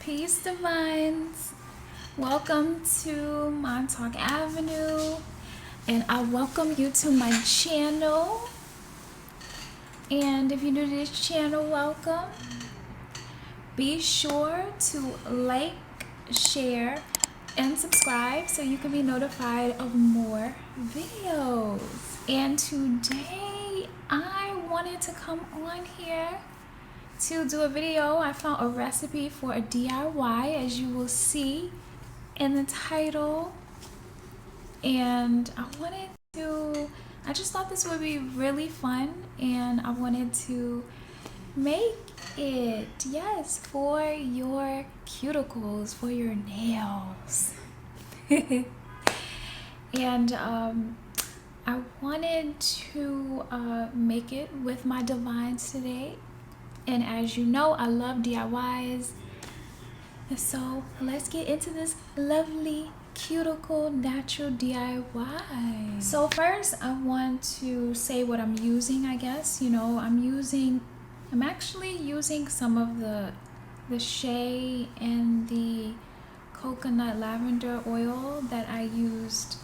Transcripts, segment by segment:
Peace Divines. Welcome to Montauk Avenue, and I welcome you to my channel. And if you're new to this channel, welcome. Be sure to like, share, and subscribe so you can be notified of more videos. And today I wanted to come on here to do a video. I found a recipe for a DIY, as you will see in the title, and I just thought this would be really fun, and I wanted to make it, yes, for your cuticles, for your nails. And I wanted to make it with my Divinez today. And as you know, I love DIYs. So let's get into this lovely cuticle natural DIY. So first I want to say what I'm using, I guess. You know, I'm actually using some of the shea and the coconut lavender oil that I used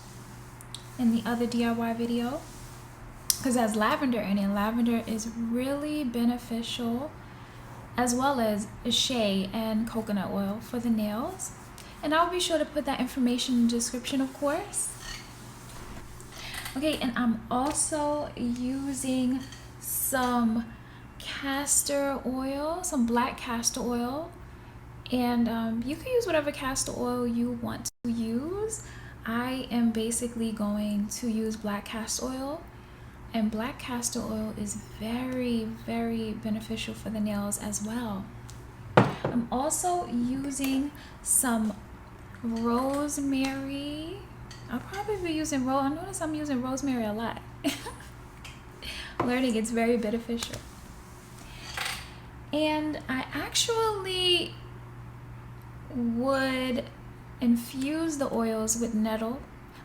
in the other DIY video, because it has lavender in it. Lavender is really beneficial, as well as shea and coconut oil for the nails. And I'll be sure to put that information in the description, of course. Okay, and I'm also using some castor oil, some black castor oil. And you can use whatever castor oil you want to use. I am basically going to use black castor oil. And black castor oil is very, very beneficial for the nails as well. I'm also using some rosemary. I'll probably be using I notice I'm using rosemary a lot. Learning it's very beneficial. And I actually would infuse the oils with nettle,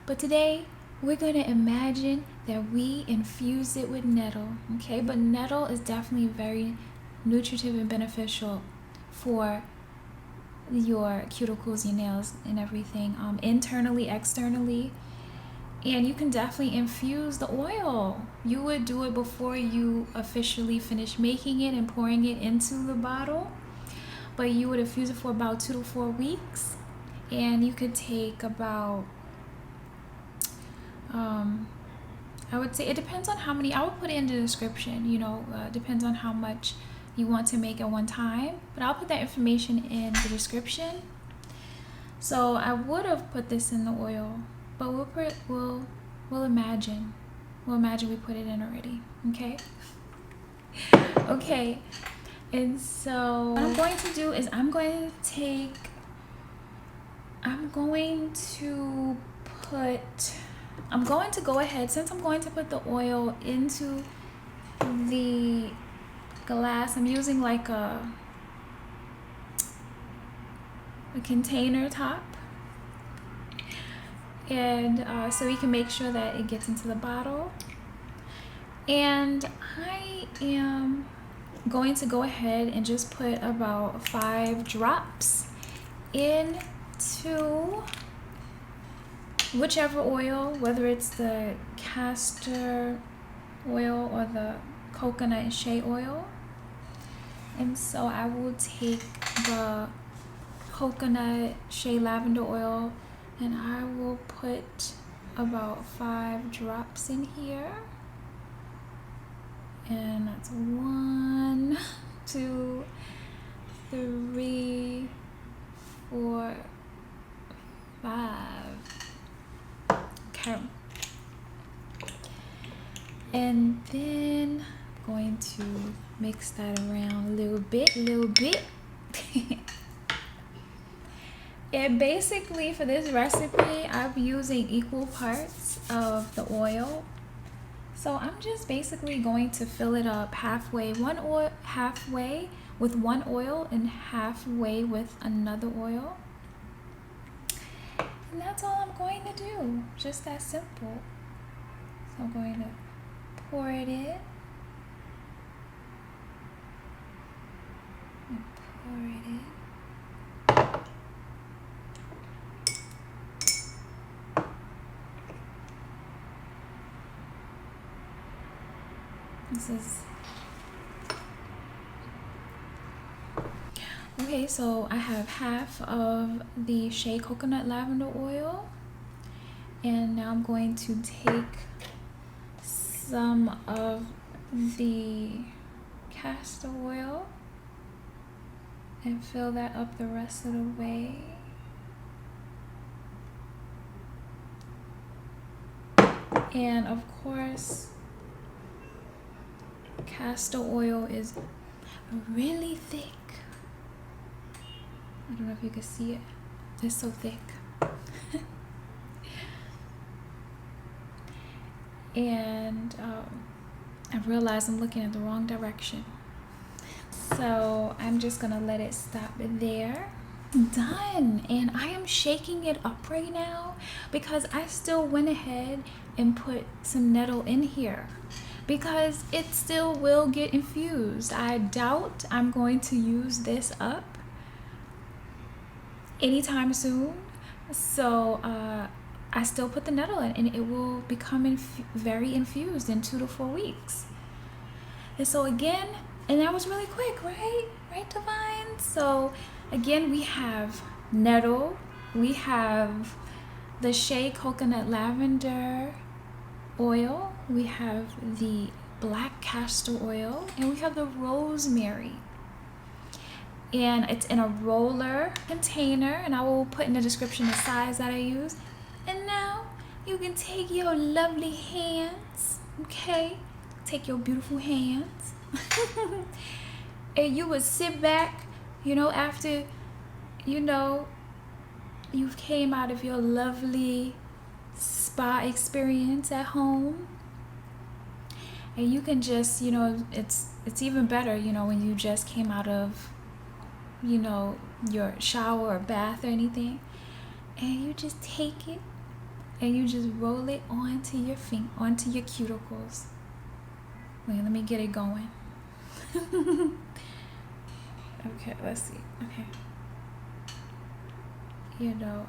but today we're going to imagine that we infuse it with nettle, okay? But nettle is definitely very nutritive and beneficial for your cuticles, your nails, and everything, internally, externally. And you can definitely infuse the oil. You would do it before you officially finish making it and pouring it into the bottle, but you would infuse it for about 2 to 4 weeks. And you could take about I would say it depends on how many. I would put it in the description, you know, depends on how much you want to make at one time, but I'll put that information in the description. So I would have put this in the oil, but we'll imagine we put it in already. Okay. And so what I'm going to do is I'm going to go ahead, since I'm going to put the oil into the glass. I'm using like a container top, and so we can make sure that it gets into the bottle. And I am going to go ahead and just put about 5 drops into whichever oil, whether it's the castor oil or the coconut and shea oil. And so I will take the coconut, shea, lavender oil, and I will put about 5 drops in here. And that's 1, 2, 3, 4, 5. Okay. And then I'm going to mix that around a little bit. And basically for this recipe, I'm using equal parts of the oil. So I'm just basically going to fill it up halfway with one oil and halfway with another oil. And that's all I'm going to do. Just that simple. So I'm going to pour it in. And pour it in. This is okay. So I have half of the shea coconut lavender oil, and now I'm going to take some of the castor oil and fill that up the rest of the way. And of course, castor oil is really thick. I don't know if you can see it. It's so thick. And I realized I'm looking at the wrong direction. So I'm just gonna let it stop there. Done. And I am shaking it up right now because I still went ahead and put some nettle in here because it still will get infused. I doubt I'm going to use this up anytime soon. So I still put the nettle in, and it will become very infused in 2 to 4 weeks. And so again, and that was really quick, right? Right, Divine? So again, we have nettle, we have the shea coconut lavender oil, we have the black castor oil, and we have the rosemary. And it's in a roller container, and I will put in the description the size that I use. And now you can take your lovely hands, okay? Take your beautiful hands. And you would sit back, you know, after, you know, you came out of your lovely spa experience at home. And you can just, you know, it's even better, you know, when you just came out of, you know, your shower or bath or anything. And you just take it and you just roll it onto your onto your cuticles. Wait, let me get it going. Okay, let's see. Okay. You know,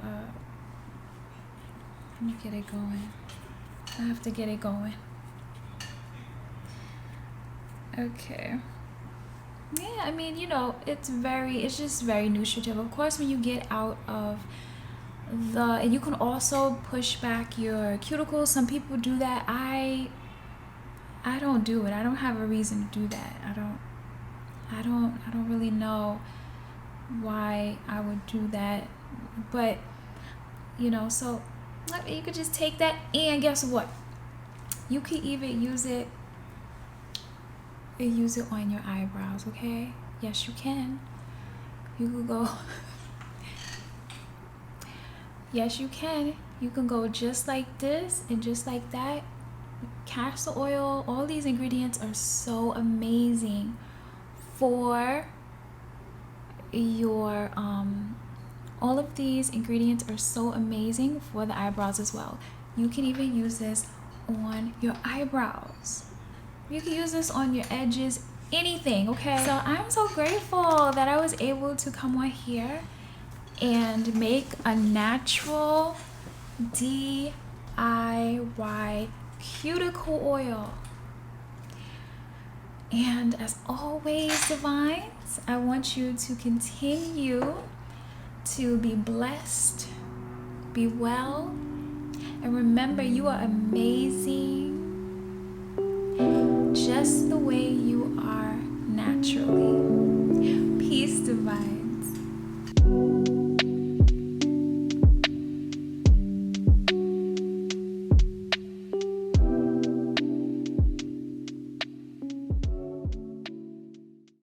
let me get it going. I have to get it going. Okay. Yeah, I mean, you know, it's just very nutritive. Of course, when you get out of and you can also push back your cuticles. Some people do that. I don't do it. I don't have a reason to do that. I don't really know why I would do that. But, you know, so you could just take that, and guess what? You could even use it on your eyebrows, okay? Yes, you can. You could go yes, you can. You can go just like this and just like that. Castor oil, all these ingredients are so amazing for your all of these ingredients are so amazing for the eyebrows as well. You can even use this on your eyebrows. You can use this on your edges, anything, okay? So I'm so grateful that I was able to come on here and make a natural DIY cuticle oil. And as always, Divines, I want you to continue to be blessed, be well, and remember you are amazing just the way you are naturally.